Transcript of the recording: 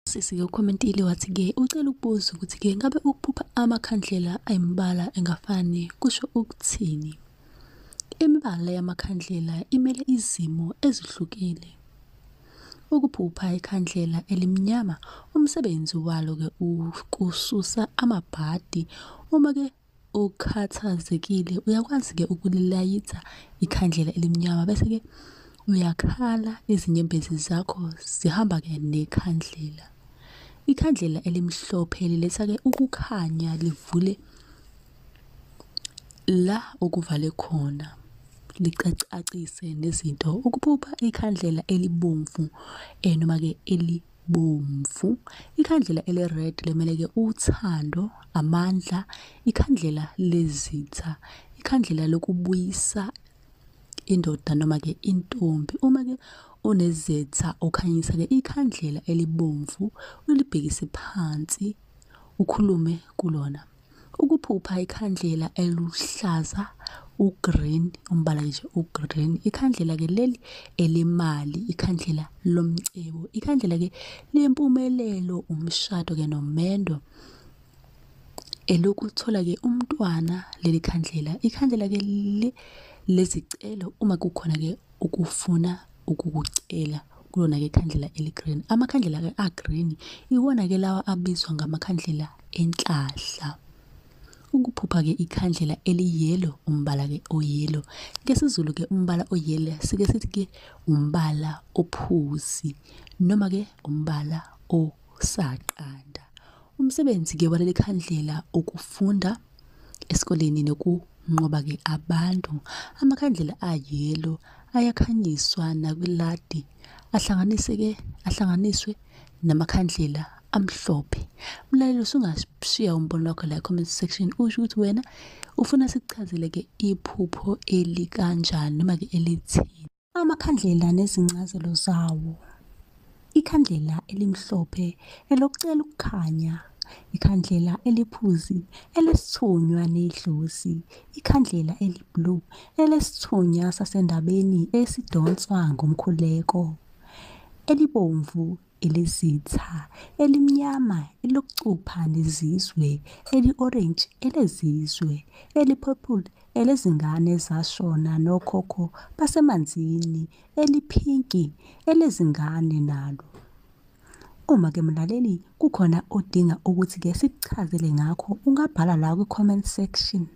Sisi-ke ukhomentile wathi-ke ucela ukubuza ukuthi-ke ngabe ukuphupha amakhandlela ayimibala engafani kusho ukuthini? Imibala yamakhandlela imele izimo ezihlukile. Ukuphupha ikhandlela elimnyama, umsebenzi walo-ke ukususa amabhadi. Uma-ke ukhathazekile uyakwazi-ke ukulilayitha ikhandlela elimnyama bese-ke uyakhala, izinyembezi zakho zihamba-ke nekhandlela. Ikhandlela elimhlophe liletha-ke ukukhanya, livule la okuvale khona, licacise nezinto. Ukuphupha ikhandlela elibomvu noma-ke elibomvu. Ikhandlela eli-red limele-ke uthando, amandla, ikhandlela lezitha, ikhandlela lokubuyisa indoda noma-ke intombi. Uma-ke unezetha ukhanyisa-ke ikhandlela elibomvu, ulibhekise phansi, ukhulume kulona. Ukuphupha ikhandlela eluhlaza, u-green, umbala nje u-green. Ikhandlela-ke leli elemali, ikhandlela lomcebo, ikhandlela-ke lempumelelo, umshado-ke nomendo, elokuthola-ke umntwana leli khandlela. Ikhandlela-ke lezicelo uma kukhona-ke ukufuna ukukucela kulona-ke ikhandlela eli-green. Amakhandlela-ke a-green iwona-ke lawa abizwa ngamakhandlela enhlahla. Ukuphupha-ke ikhandlela eli-yellow, umbala-ke o-yellow. NgesiZulu-ke umbala o-yellow sike sithi-ke umbala ophuzi noma-ke umbala osaqanda. Umsebenzi-ke waleli khandlela ukufunda esikoleni nokunqoba-ke abantu. Amakhandlela a-yellow ayakhanyiswa nakwiladi ahlanganiswe namakhandlela amhlophe. Mlaleli usungashiya umbono wakho la comment section usho ukuthi wena ufuna sikuchazele-ke iphupho elikanjani noma-ke elithini. Amakhandlela nezincazelo zawo. Ikhandlela elimhlophe elokucela ukukhanya, ikhandlela eliphuzi elesithunywa nedlozi, ikhandlela eli-blue elesithunywa sasendabeni esidonswa ngomkhuleko, elibomvu elezitha, elimnyama elokucupha nezizwe, eli-orange elezizwe, eli-purple elezingane ezashona nokhokho basemanzini, eliphinki elezingane nalo. Uma-ke mlaleli kukhona odinga ukuthi-ke sikuchazele ngakho, ungabhala la kwi-comment section.